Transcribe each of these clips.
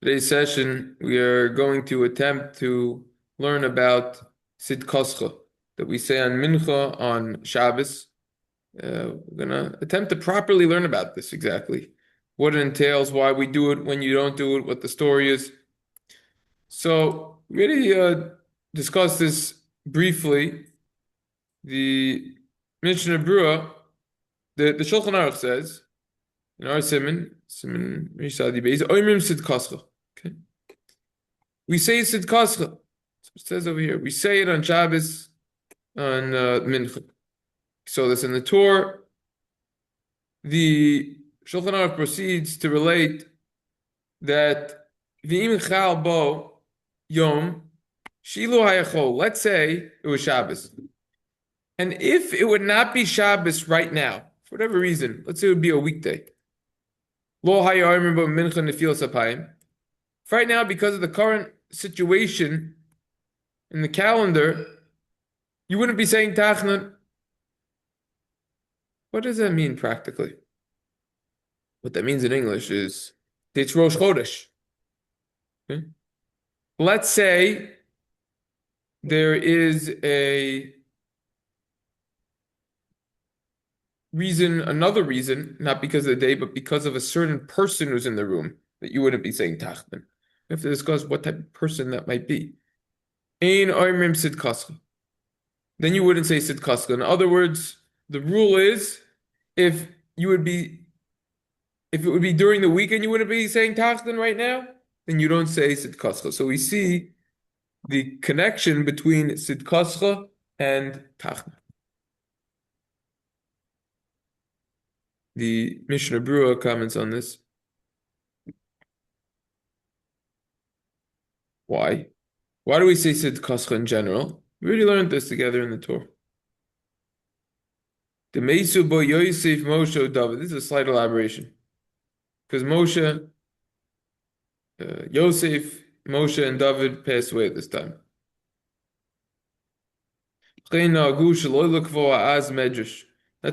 Today's session, we are going to attempt to learn about Tzedkascha that we say on Mincha on Shabbos. We're going to attempt to properly learn about this exactly, what it entails, why we do it, when you don't do it, what the story is. So, we already discussed this briefly. The Mishna Berura, the Shulchan Aruch says, in our Siman Rishadi Beis, Oimrim Tzedkascha. Okay. We say Tzedkascha. So it says over here. We say it on Shabbos, on Mincha. So that's in the Torah. The Shulchan Aruch proceeds to relate that V'im Chal Bo Yom Shilu Hayachol. Let's say it was Shabbos, and if it would not be Shabbos right now, for whatever reason, let's say it would be a weekday. Lo Hayarmim Bo Mincha Nefilas Apayim. Right now, because of the current situation in the calendar, you wouldn't be saying tachnun. What does that mean practically? What that means in English is it's Rosh Chodesh. Okay? Let's say there is a reason, another reason, not because of the day, but because of a certain person who's in the room, that you wouldn't be saying tachnun. We have to discuss what type of person that might be. Ein oimrim tzedkascha. Then you wouldn't say tzedkascha. In other words, the rule is if it would be during the weekend, you wouldn't be saying tachnun right now, then you don't say tzedkascha. So we see the connection between tzedkascha and tachnun. The Mishna Berura comments on this. Why? Why do we say tzedkascha in general? We already learned this together in the Torah. The Meisu bo Yosef, Moshe and Dovid. This is a slight elaboration. Because Yosef, Moshe and Dovid passed away at this time. That's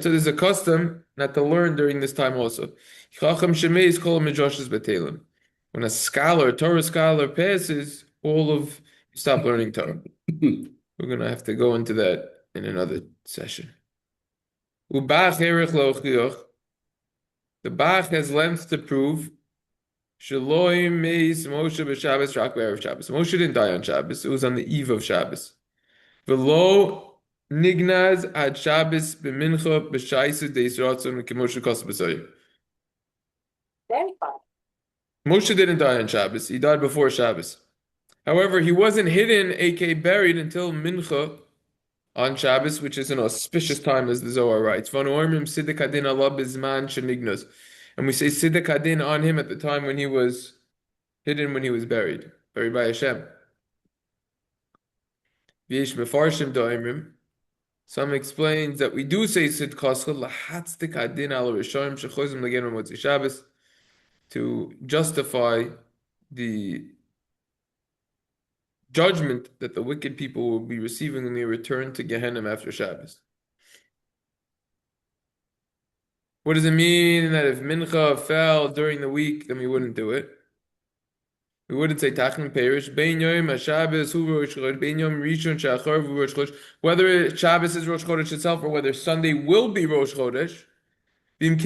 why there's a custom not to learn during this time also. When a scholar, a Torah scholar passes, you stop learning Torah. We're going to have to go into that in another session. The Bach has length to prove Moshe didn't die on Shabbos. It was on the eve of Shabbos. V'lo nignaz ad Shabbos b'mincha b'shayse deis ratzon k'Moshe kos b'soy. Moshe didn't die on Shabbos. He died before Shabbos. However, he wasn't hidden, aka buried, until mincha on Shabbos, which is an auspicious time, as the Zohar writes. And we say tzedek hadin on him at the time when he was hidden, when he was buried by Hashem. Some explains that we do say tzedkascha Shabbos to justify the judgment that the wicked people will be receiving when they return to Gehenna after Shabbos. What does it mean that if mincha fell during the week, then we wouldn't do it? We wouldn't say tachnun perish. Whether Shabbos is Rosh Chodesh itself or whether Sunday will be Rosh Chodesh. And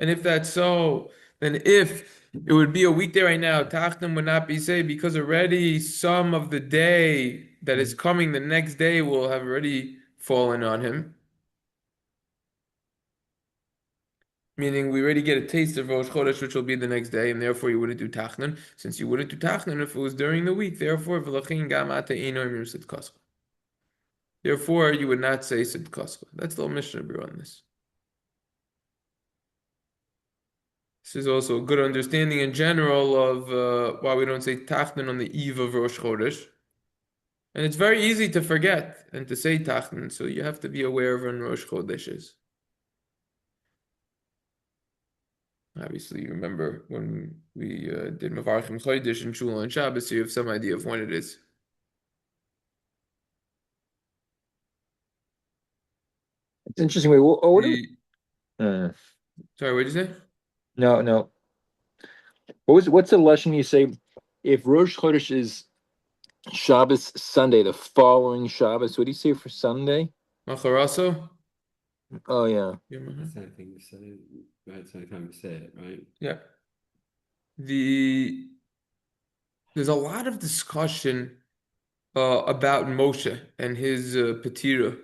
if that's so, then if it would be a weekday right now, tachnun would not be say because already some of the day that is coming the next day will have already fallen on him. Meaning we already get a taste of Rosh Chodesh, which will be the next day, and therefore you wouldn't do tachnun. Since you wouldn't do tachnun if it was during the week, therefore you would not say tzedkascha. That's the Mishna Berura on this. This is also a good understanding in general of why we don't say tachnun on the eve of Rosh Chodesh. And it's very easy to forget and to say tachnun, so you have to be aware of when Rosh Chodesh is. Obviously, you remember when we did Mevarchim Chodesh in Shul on Shabbos, so you have some idea of when it is. It's interesting. Wait, what Sorry, what did you say? No, no. What's the lesson you say if Rosh Chodesh is Shabbos Sunday, the following Shabbos? What do you say for Sunday? Macharaso? Oh yeah. That's the thing you say, right? So time to say it, right? Yeah. There's a lot of discussion about Moshe and his patira,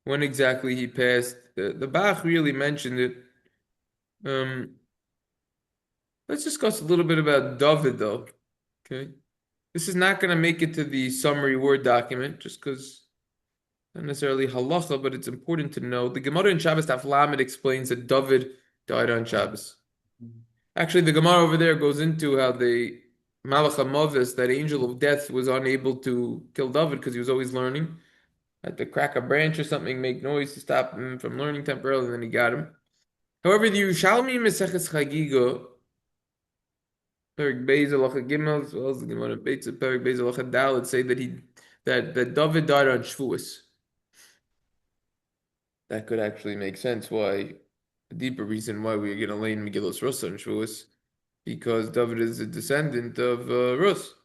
when exactly he passed. The Bach really mentioned it. Um, let's discuss a little bit about David, though. Okay, this is not going to make it to the summary Word document, just because not necessarily halacha, but it's important to know. The Gemara in Shabbos Daf Lamed explains that David died on Shabbos. Actually, the Gemara over there goes into how the Malach HaMavis, that angel of death, was unable to kill David because he was always learning. Had to crack a branch or something, make noise to stop him from learning temporarily, and then he got him. However, the Yerushalmi Meseches Chagiga, Perik Beis Halacha Gimel, as well as the Gemara Beitza Perik Beis Halacha Dalet, say that David died on Shavuos. That could actually make sense. Why? A deeper reason why we're going to lay in Megillos Rus on Shavuos, because David is a descendant of Rus.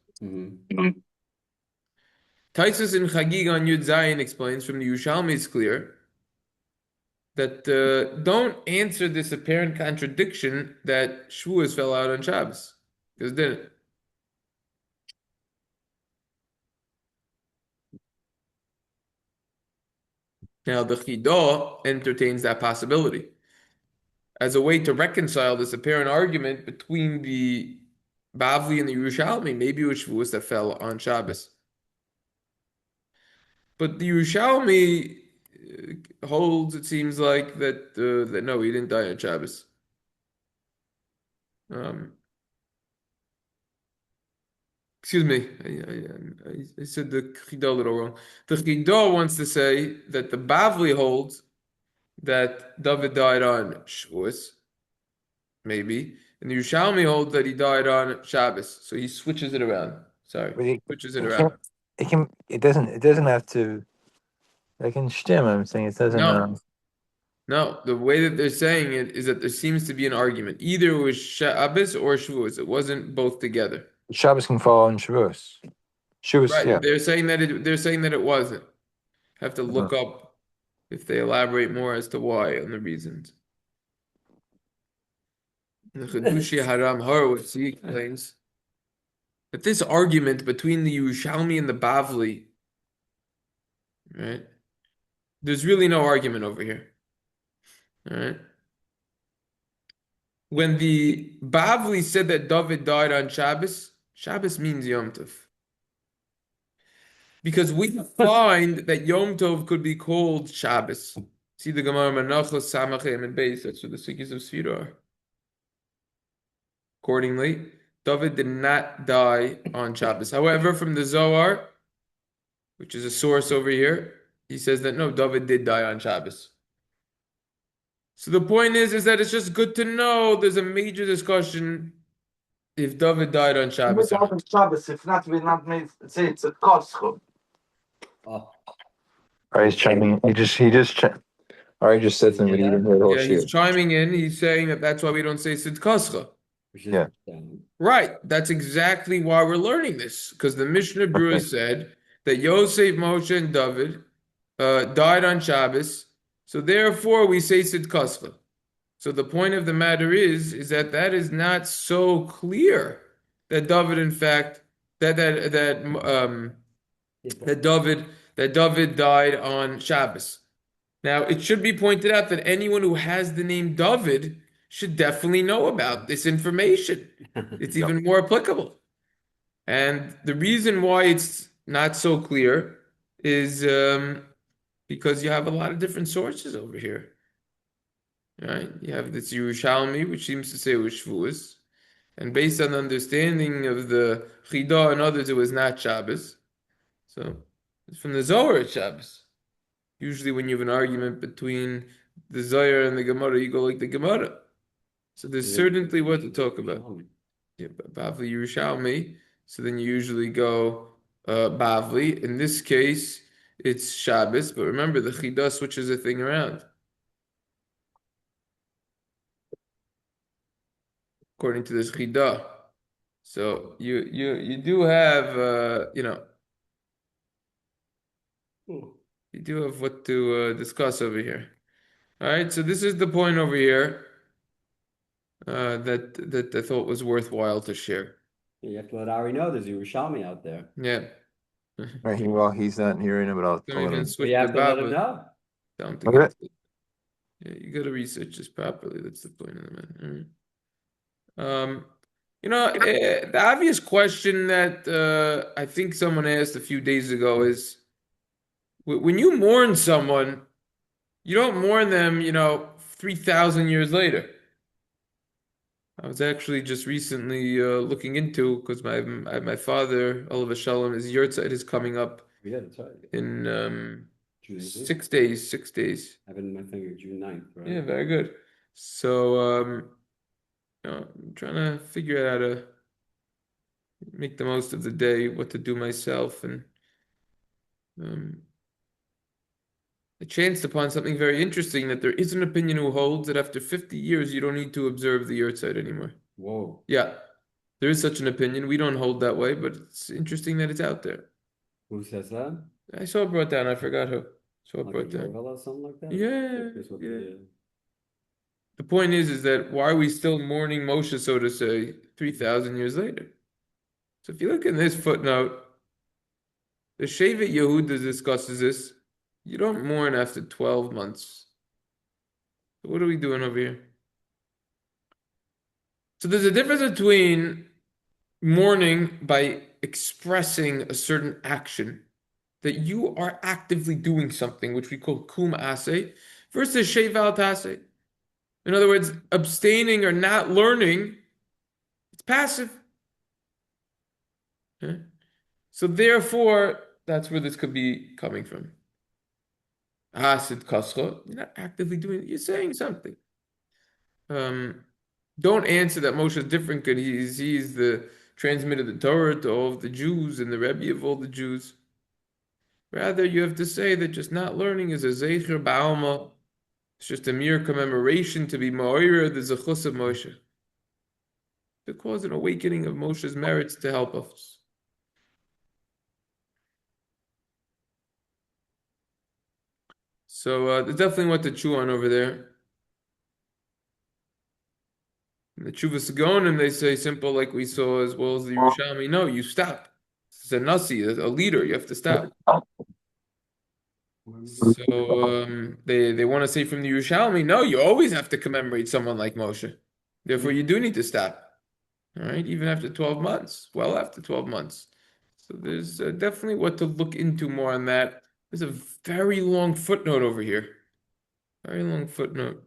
Taisus in Chagiga on Yud Zayin explains from the Yerushalmi, it's clear that don't answer this apparent contradiction that Shavuos fell out on Shabbos, because it didn't. Now the Chidah entertains that possibility as a way to reconcile this apparent argument between the Bavli and the Yerushalmi. Maybe it was Shavuos that fell on Shabbos, but the Yerushalmi holds, it seems like, that no, he didn't die on Shabbos. Um, Excuse me, I said the Chidah a little wrong. The Chidah wants to say that the Bavli holds that David died on Shavuos, maybe, and the Yerushalmi holds that he died on Shabbos. So he switches it around. Sorry, But switches it it around. can't. It doesn't have to. Like in Shtem, I'm saying it doesn't. No, no. The way that they're saying it is that there seems to be an argument. Either it was Shabbos or Shavuos. It wasn't both together. Shabbos can fall on Shavuos. Shavuos, Right. yeah. They're saying that it wasn't. Have to look up if they elaborate more as to why and the reasons. The Chedushi Haram Horowitz, he explains that this argument between the Yerushalmi and the Bavli, right? There's really no argument over here. All right. When the Bavli said that David died on Shabbos, Shabbos means Yom Tov. Because we find that Yom Tov could be called Shabbos. See the Gemara Menachos Samachem and Beis, that's what the Sukkos of Sfira are. Accordingly, David did not die on Shabbos. However, from the Zohar, which is a source over here, he says that no, David did die on Shabbos. So the point is that it's just good to know there's a major discussion if David died on Shabbos or not. Shabbos, if not, we're not made say it's a Tzedkascha. Oh, Or he's chiming. Or he just said something, but he didn't hear the whole Yeah, he's shit. chiming in. He's saying that that's why we don't say Tzedkascha. which is Yeah. Right. That's exactly why we're learning this. Because the Mishna Berura Okay. said that Yosef, Moshe, and Dovid died on Shabbos. So therefore we say Tzedkascha. So the point of the matter is that is not so clear that David, in fact, that David died on Shabbos. Now, it should be pointed out that anyone who has the name David should definitely know about this information. It's even more applicable. And the reason why it's not so clear is because you have a lot of different sources over here. Right? You have this Yerushalmi, which seems to say it was Shavuos. And based on the understanding of the Chidah and others, it was not Shabbos. So it's from the Zohar at Shabbos. Usually when you have an argument between the Zohar and the Gemara, you go like the Gemara. So there's certainly what to talk about. Yeah, Bavli Yerushalmi. So then you usually go Bavli. In this case, it's Shabbos. But remember, the Chidah switches the thing around. according to this Chida. So you do have you do have what to discuss over here. All right, so this is the point over here that I thought was worthwhile to share. You have to let Ari know there's a Yerushalmi out there. Yeah. Right, well, he's not hearing him, but I'll Don't let even him. switch You have the to let him Baba know. down to Okay. get it. Yeah, you got to research this properly. That's the point of the matter. All right. The obvious question that I think someone asked a few days ago is, when you mourn someone, you don't mourn them, 3,000 years later. I was actually just recently looking into, because my father, Olav Shalom, his yurtzeit is coming up Yeah, that's right. in June 8th. 6 days. 6 days. I have it in my finger, June 9th, right? Yeah, very good. So I'm trying to figure out how to make the most of the day, what to do myself, and I chanced upon something very interesting, that there is an opinion who holds that after 50 years you don't need to observe the yurtzeit anymore. Whoa. Yeah, there is such an opinion. We don't hold that way, but it's interesting that it's out there. Who says that? I saw it brought down. I forgot who. Saw it Like a brought down. Mohel or something like that? Yeah, Here's what yeah. the- The point is that why are we still mourning Moshe, so to say, 3,000 years later? So if you look in this footnote, the Shevet Yehuda discusses this. You don't mourn after 12 months. So what are we doing over here? So there's a difference between mourning by expressing a certain action, that you are actively doing something, which we call kum aseh, versus sheval taseh. In other words, abstaining or not learning, it's passive. Okay? So therefore, that's where this could be coming from. Tzedkascha, you're not actively doing it, you're saying something. Don't answer that Moshe is different because he's the transmitter of the Torah to all of the Jews and the Rebbe of all the Jews. Rather, you have to say that just not learning is a zeicher ba'alma. It's just a mere commemoration to be ma'oira the zechus of Moshe, to cause an awakening of Moshe's merits to help us. So there's definitely what to chew on over there. In the Chuvas Gaonim, they say simple, like we saw, as well as the Yerushalmi. No, you stop. It's a nasi, a leader. You have to stop. So they want to say from the Yerushalmi, no, you always have to commemorate someone like Moshe. Therefore, you do need to stop. All right, even after 12 months, well after 12 months. So there's definitely what to look into more on that. There's a very long footnote over here. Very long footnote.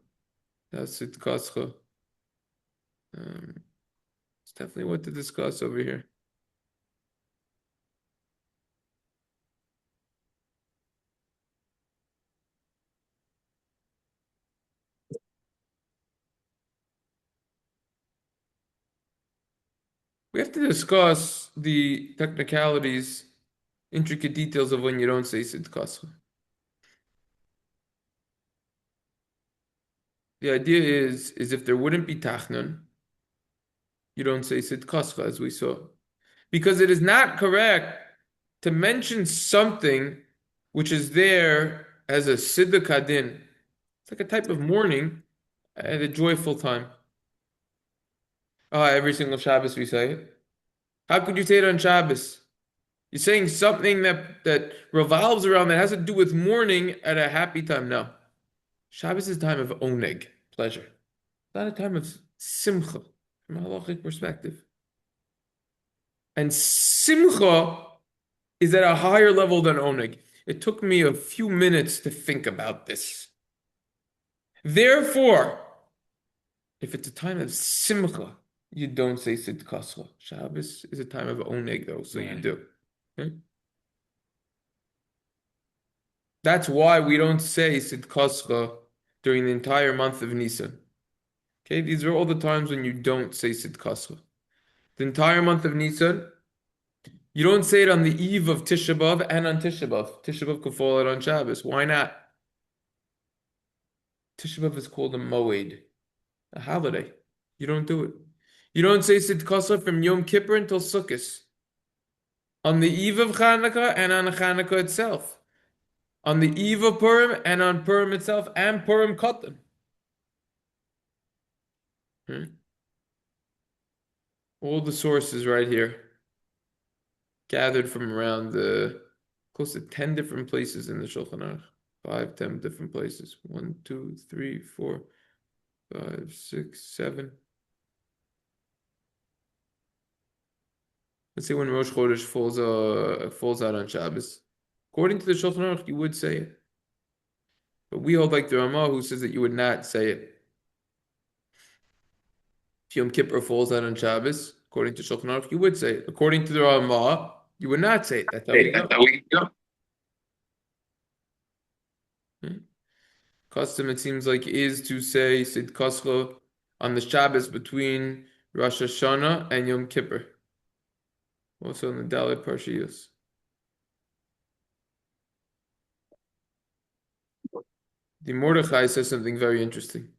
That's Tzedkascha. It's definitely what to discuss over here. We have to discuss the technicalities, intricate details of when you don't say Tzedkascha. The idea is if there wouldn't be tachnun, you don't say Tzedkascha, as we saw. Because it is not correct to mention something which is there as a siddur kadin. It's like a type of mourning at a joyful time. Every single Shabbos we say it. How could you say it on Shabbos? You're saying something that revolves around, that has to do with mourning at a happy time. No. Shabbos is a time of oneg, pleasure. It's not a time of simcha, from a halachic perspective. And simcha is at a higher level than oneg. It took me a few minutes to think about this. Therefore, if it's a time of simcha, you don't say tzedkascha. Shabbos is a time of oneg, though, so you do. Okay? That's why we don't say tzedkascha during the entire month of Nisan. Okay, these are all the times when you don't say tzedkascha. The entire month of Nisan, you don't say it on the eve of Tisha B'Av and on Tisha B'Av. Tisha B'Av could fall out on Shabbos. Why not? Tisha B'Av is called a moed, a holiday. You don't do it. You don't say tzedkascha from Yom Kippur until Sukkos. On the eve of Chanukah and on Chanukah itself. On the eve of Purim and on Purim itself and Purim katon. All the sources right here. Gathered from around close to 10 different places in the Shulchan Aruch. 5, 10 different places. 1, 2, 3, 4, 5, 6, 7. Let's say when Rosh Chodesh falls out on Shabbos. According to the Shulchan Aruch, you would say it. But we hold like the Ramah who says that you would not say it. If Yom Kippur falls out on Shabbos, according to Shulchan Aruch, you would say it. According to the Ramah, you would not say it. That's how we go. Custom, it seems like, is to say Tzedkascha on the Shabbos between Rosh Hashanah and Yom Kippur. Also in the Dalet Parshiyos. The Mordechai says something very interesting.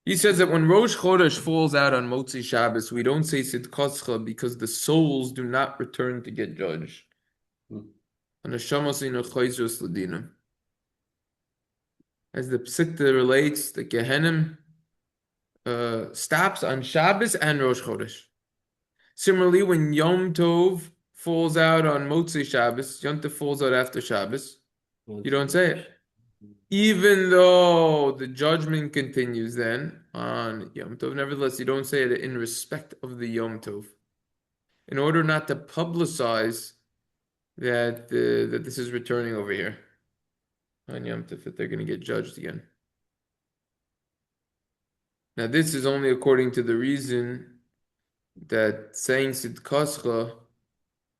He says that when Rosh Chodesh falls out on Motzi Shabbos, we don't say Tzedkascha because the souls do not return to get judged. As the Psikta relates, the Gehenim stops on Shabbos and Rosh Chodesh. Similarly, when Yom Tov falls out on Motzei Shabbos, Yom Tov falls out after Shabbos, you don't say it. Even though the judgment continues then on Yom Tov, nevertheless, you don't say it in respect of the Yom Tov. In order not to publicize that this is returning over here on Yom Tov, that they're going to get judged again. Now, this is only according to the reason that saying Tzedkascha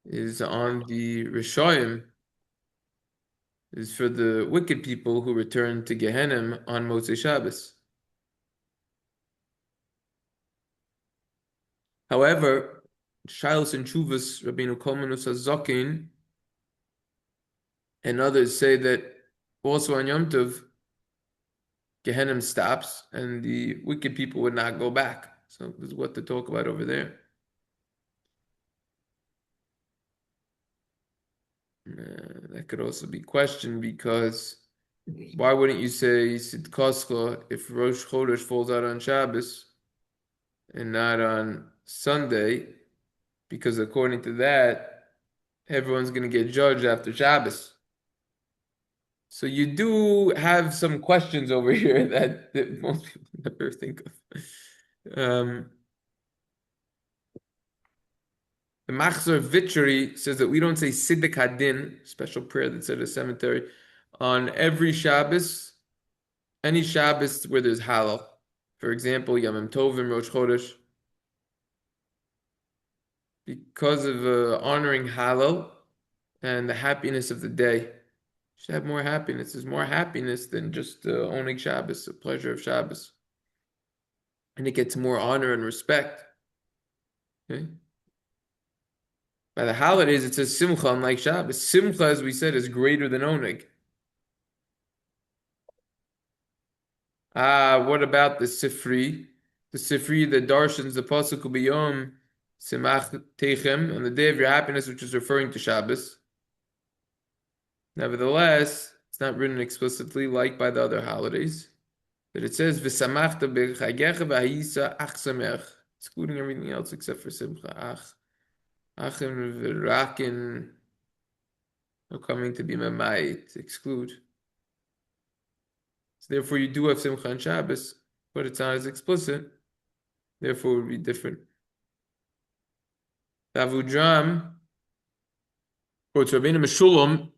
is on the Rishayim, is for the wicked people who return to Gehenim on Motzei Shabbos. However, Shilos and Chuvas, Rabbeinu Kolmanus HaZakin, and others say that also on Yom Tov, Gehenim stops and the wicked people would not go back. So this is what to talk about over there. That could also be questioned because why wouldn't you say Tzedkascha if Rosh Chodesh falls out on Shabbos and not on Sunday? Because according to that, everyone's going to get judged after Shabbos. So you do have some questions over here that most people never think of. The Machzor Vitchery says that we don't say Siddiq Hadin, special prayer that's at a cemetery, on every Shabbos, any Shabbos where there's Halal. For example, Yom Tovim, Rosh Chodesh. Because of honoring Halal and the happiness of the day. You should have more happiness. There's more happiness than just owning Shabbos, the pleasure of Shabbos. And it gets more honor and respect. Okay? By the holidays, it says Simcha, unlike Shabbos. Simcha, as we said, is greater than Oneg. What about the Sifri? The Sifri that darshans the Pasuk B'Yom Simach Techem, on the day of your happiness, which is referring to Shabbos. Nevertheless, it's not written explicitly like by the other holidays. But it says V'samachta b'chagecha v'hayisa ach samech, excluding everything else except for Simcha. Achim v'rakin are coming to be mamayit, exclude. So therefore, you do have Simcha on Shabbos, but it's not as explicit. Therefore, it would be different. Avudram quotes Rabbeinu Meshulam,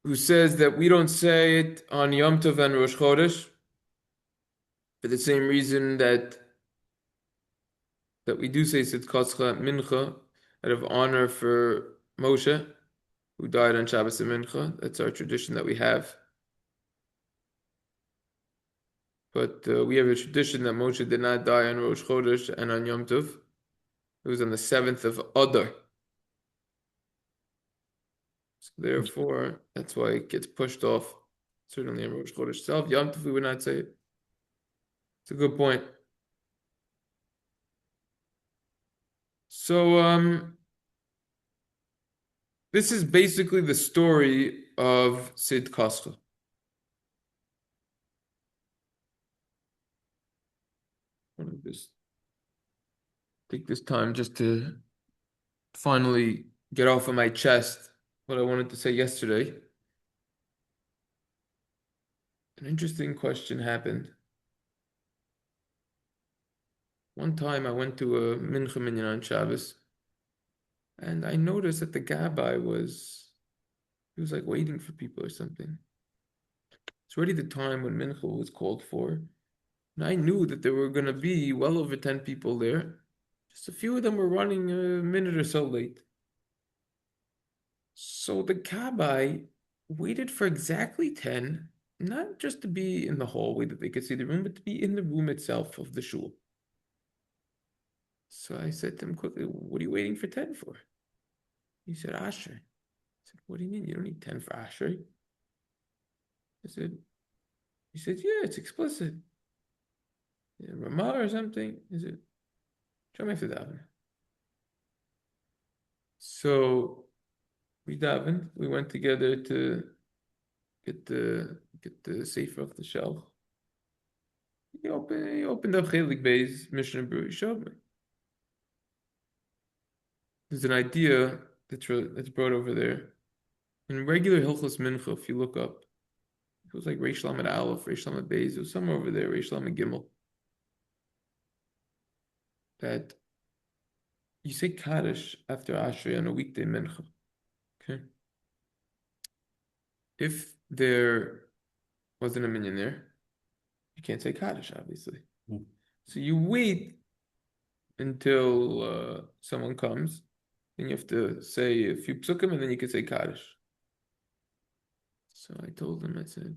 who says that we don't say it on Yom Tov and Rosh Chodesh for the same reason that we do say Tzedkascha Mincha out of honor for Moshe, who died on Shabbos and Mincha. That's our tradition that we have. But we have a tradition that Moshe did not die on Rosh Chodesh and on Yom Tov. It was on the 7th of Adar. So therefore, that's why it gets pushed off. Certainly in Rosh Chodesh itself. Yom Tov, we would not say it. It's a good point. So this is basically the story of Tzedkascha. I want to just take this time just to finally get off of my chest what I wanted to say yesterday. An interesting question happened. One time I went to a mincha minyan on Shabbos, and I noticed that the gabbai he was like waiting for people or something. It's already the time when mincha was called for, and I knew that there were going to be well over 10 people there. Just a few of them were running a minute or so late. So the gabbai waited for exactly 10, not just to be in the hallway that they could see the room, but to be in the room itself of the shul. So I said to him quickly, "What are you waiting for 10 for?" He said, "Ashrei." I said, "What do you mean? You don't need 10 for Ashrei?" He said, "Yeah, it's explicit. Yeah, Ramah or something." He said, "Show me after daven." So we davened. We went together to get the sefer off the shelf. He opened up Chelik Bey's Mishna Berura. He showed me. There's an idea that's brought over there. In regular Hilchos Mincha, if you look up, it was like Reish Lamed Aleph, Reish Lamed Beis, it was somewhere over there, Reish Lamed Gimel. That you say Kaddish after Ashrei on a weekday Mincha. Okay? If there wasn't a minyan there, you can't say Kaddish, obviously. So you wait until someone comes, and you have to say a few psukim, and then you can say Kaddish. So I told him, I said,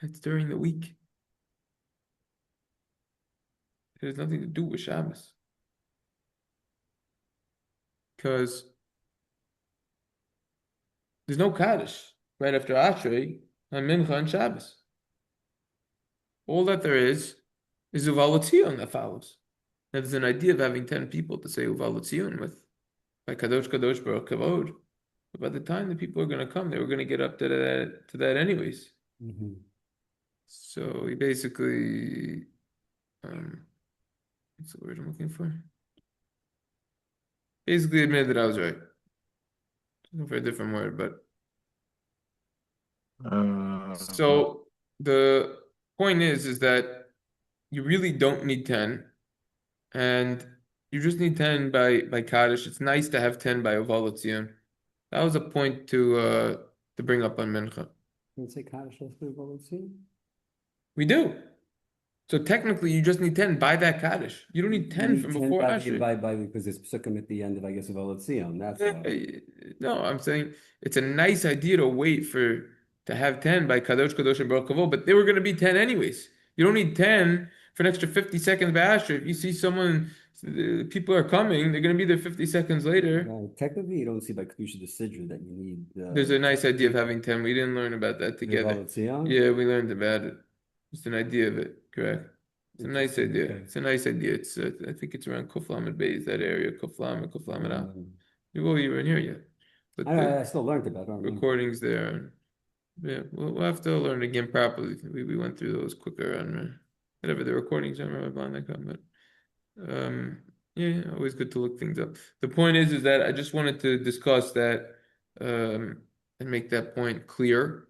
that's during the week. It has nothing to do with Shabbos. Because there's no Kaddish right after Ashrei on Mincha and Shabbos. All that there is Uval Tzion that follows. Now there's an idea of having 10 people to say Uval Tzion with, by Kadosh Kadosh Baruch Kavod. But by the time the people are going to come, they were going to get up to that anyways. So he basically, what's the word I'm looking for? Basically admitted that I was right. Looking for a different word, but so the point is that you really don't need 10, and you just need 10 by Kaddish. It's nice to have 10 by Uval Tzion. That was a point to bring up on Mincha. Can you say Kaddish after Volunteer? We do. So technically, you just need 10 by that Kaddish. You don't need 10 from before Ashrei. By because there's psukim at the end of, I guess, of Volunteer. That's why. No, I'm saying it's a nice idea to wait to have 10 by Kadosh Kadosh and Baruch Kavod, but they were going to be 10 anyways. You don't need 10 for an extra 50 seconds by Ashrei. If you see someone, people are coming, they're going to be there 50 seconds later. Technically, you don't see by Kedusha the Sidra that you need. There's a nice idea of having 10. We didn't learn about that together. Yeah, we learned about it. Just an idea of it, correct? It's a nice idea. Okay. It's a nice idea. It's I think it's around Kuf Lamed Beis, that area, Kuf Lamed Al. You weren't here yet. But I still learned about it. Recordings there. Yeah, we'll have to learn again properly. We went through those quicker on whatever the recordings are. But yeah, always good to look things up. The point is that I just wanted to discuss that and make that point clear.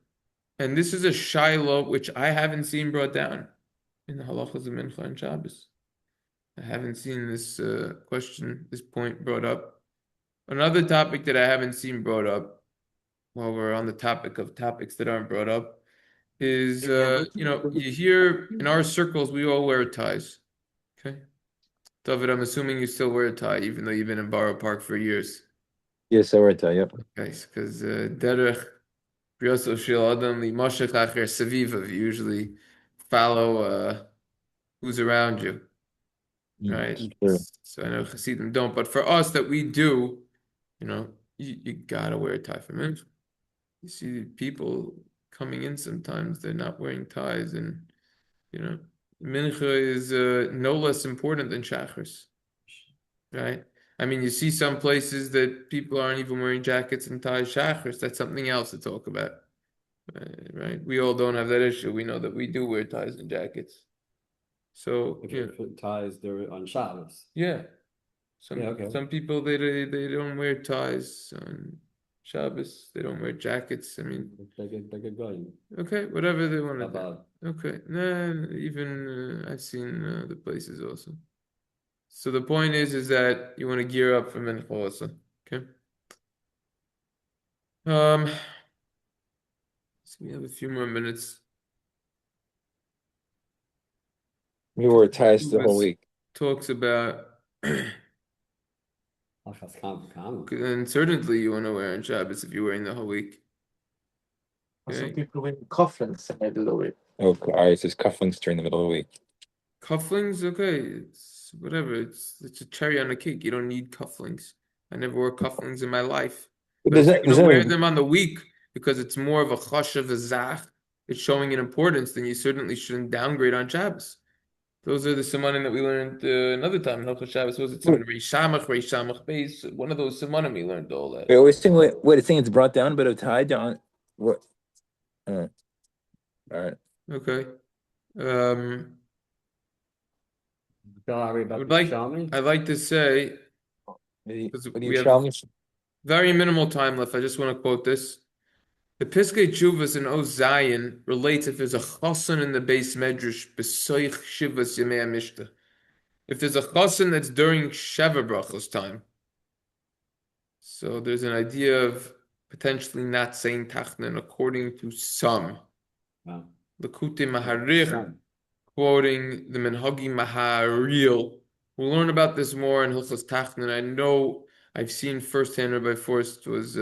And this is a shiloh which I haven't seen brought down in the halachas of Mincha and Shabbos. I haven't seen this this point brought up. Another topic that I haven't seen brought up, while we're on the topic of topics that aren't brought up, is you hear in our circles we all wear ties. Okay, David, I'm assuming you still wear a tie, even though you've been in Borough Park for years. Yes, I wear a tie. Yep. Okay, because derech Yosef shel adam limashach acher savivav, you usually follow who's around you, right? Sure. So I know Chassidim don't, but for us that we do, you gotta wear a tie for mincha. You see people coming in sometimes, they're not wearing ties, and mincha is no less important than shachris. right? I mean, you see some places that people aren't even wearing jackets and ties shachris. That's something else to talk about, right? We all don't have that issue. We know that we do wear ties and jackets. So If ties, they're on Shabbos. yeah, Okay. some people they don't wear ties on Shabbos. They don't wear jackets. I mean, They get going. okay, whatever they want to do. About Okay, nah, even I've seen the places also. So the point is that you want to gear up for mincha also. Okay. So we have a few more minutes. We wore ties the whole week. Talks about, Achas Kam. and certainly you want to wear on Shabbos if you're wearing the whole week. Some Okay. people wear cufflinks in the middle of it. Okay, all right, it says cufflinks during the middle of the week. Cufflinks, okay, it's whatever. It's a cherry on the cake. You don't need cufflinks. I never wore cufflinks in my life. But if you're gonna wear them on the week because it's more of a chashav zach, it's showing an importance, then you certainly shouldn't downgrade on Shabbos. Those are the simanim that we learned another time in Hilchos Shabbos. Was it siman Reish Samach Beis? One of those simanim we learned all that. Wait, we're saying what it's saying it's brought down, but it's tied down. What? All right. Okay. I'd I'd like to say, because we have very minimal time left. I just want to quote this. The Piskei Tshuvas in Oz Zion relates if there's a chason in the base medrash b'soich shivas yemei mishta. If there's a chason that's during sheva berachos time, so there's an idea of potentially not saying tachnun according to some. Wow. L'kutei Maharich quoting the Minhagi Maharil. We'll learn about this more in Hilchos Tachnun. I know I've seen firsthand Rabbi Forst was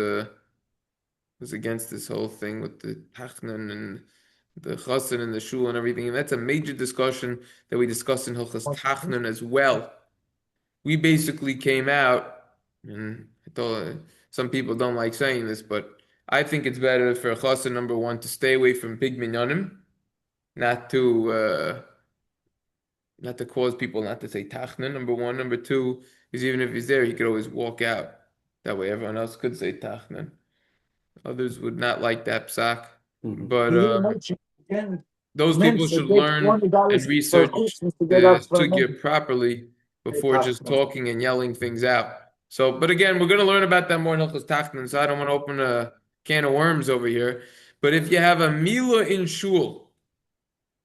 against this whole thing with the tachnun and the chason and the shul and everything, and that's a major discussion that we discussed in Hilchos Tachnun as well. We basically came out, and I thought some people don't like saying this, but I think it's better for a chason, number one, to stay away from big minyanim, not to cause people not to say tachnun, number one. Number two is even if he's there, he could always walk out. That way everyone else could say tachnun. Others would not like that psak. But those people should learn and research the sugya properly before just talking and yelling things out. So, but again, we're going to learn about that more in Hilchos Tachnun, so I don't want to open a can of worms over here. But if you have a milah in shul,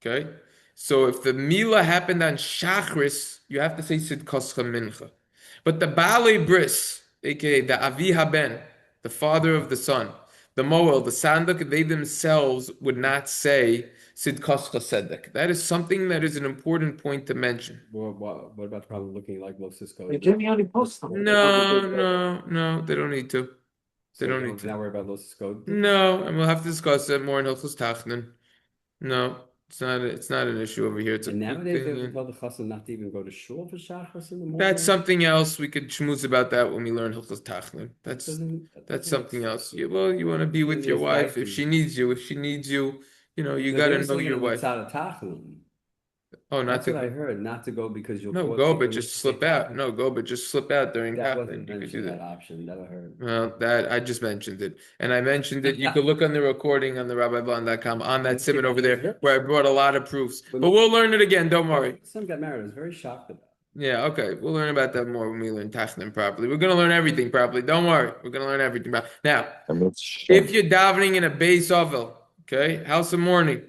okay, so if the milah happened on Shachris, you have to say Tzedkascha mincha. But the Baalei bris, aka the Avi Haben, the father of the son, the Mohel, the sandek, they themselves would not say Tzedkascha sandek. That is something that is an important point to mention. What about the problem looking like Moses code? No, they don't need to. They don't need to. Not worry about Moses code. No, and we'll have to discuss it more in Hilchos Tachnun. No, it's not an issue over here. It's and nowadays they would tell the chason not to even go to shul for Shabbos in the morning. That's something else. We could schmooze about that when we learn Hilchos Tachnun. That's something else. Well, you want to be with your wife if she needs you. If she needs you, you got to know your wife. Oh, not to. That's what I heard. Not to go because you'll. No, go, but just slip out. No, go, but just slip out during tachnun. You could do that option. Never heard. Well, that I just mentioned it, and I mentioned it. You could look on the recording on the rabbiblon.com on that simon over there where I brought a lot of proofs. But we'll learn it again. Don't worry. Son got married. I was very shocked about it. Yeah, okay. We'll learn about that more when we learn tachnun properly. We're gonna learn everything properly. Don't worry. We're gonna learn everything properly. Now, if you're davening in a beis ovel, okay, house of mourning,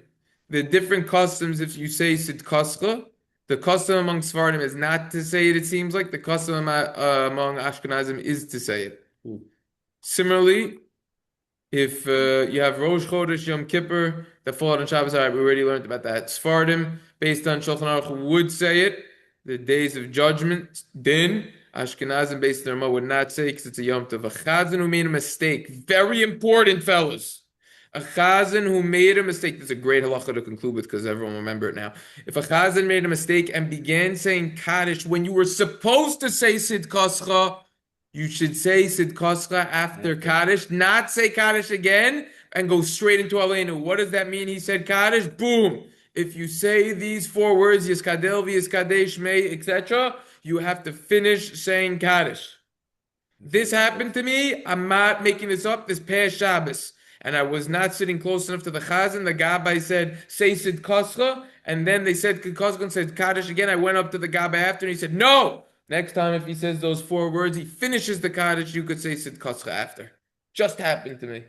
the different customs. If you say Tzedkascha, the custom among Sephardim is not to say it. It seems like the custom among Ashkenazim is to say it. Similarly, if you have Rosh Chodesh, Yom Kippur that fall out on Shabbos, all right, we already learned about that. Sephardim, based on Shulchan Aruch, would say it. The days of judgment, din. Ashkenazim, based on their would not say because it's a Yom Tov. A chazan who made a mistake, very important, fellas. A chazan who made a mistake, this is a great halacha to conclude with because everyone will remember it now. If a chazan made a mistake and began saying kadish when you were supposed to say tzedkascha, you should say tzedkascha after kadish, not say kadish again and go straight into alanu. What does that mean? He said kadish, boom. if you say these 4 words, Yitgdel, Yiskadesh, May, etc., you have to finish saying Kaddish. This happened to me. I'm not making this up. This past Shabbos, and I was not sitting close enough to the chazan. The gabbai said, "Say Tzedkascha," and then they said Tzedkascha and said Kaddish again. I went up to the gabbai after, and he said, "No. Next time, if he says those 4 words, he finishes the Kaddish. You could say Tzedkascha after." Just happened to me.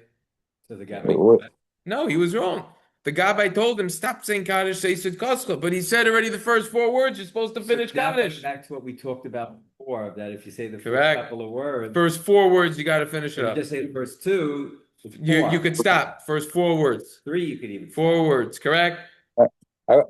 So the guy. Wait, what? No, he was wrong. The gabbai told him, "Stop saying Kaddish, say Tzedkascha," but he said already the first 4 words. You're supposed to finish Now Kaddish. back to what we talked about before, that if you say the Correct. first couple of words, First 4 words, you got to finish it you up. just say the first 2. You four. could stop. First 4 words. 3 you could even. 4 words, correct? I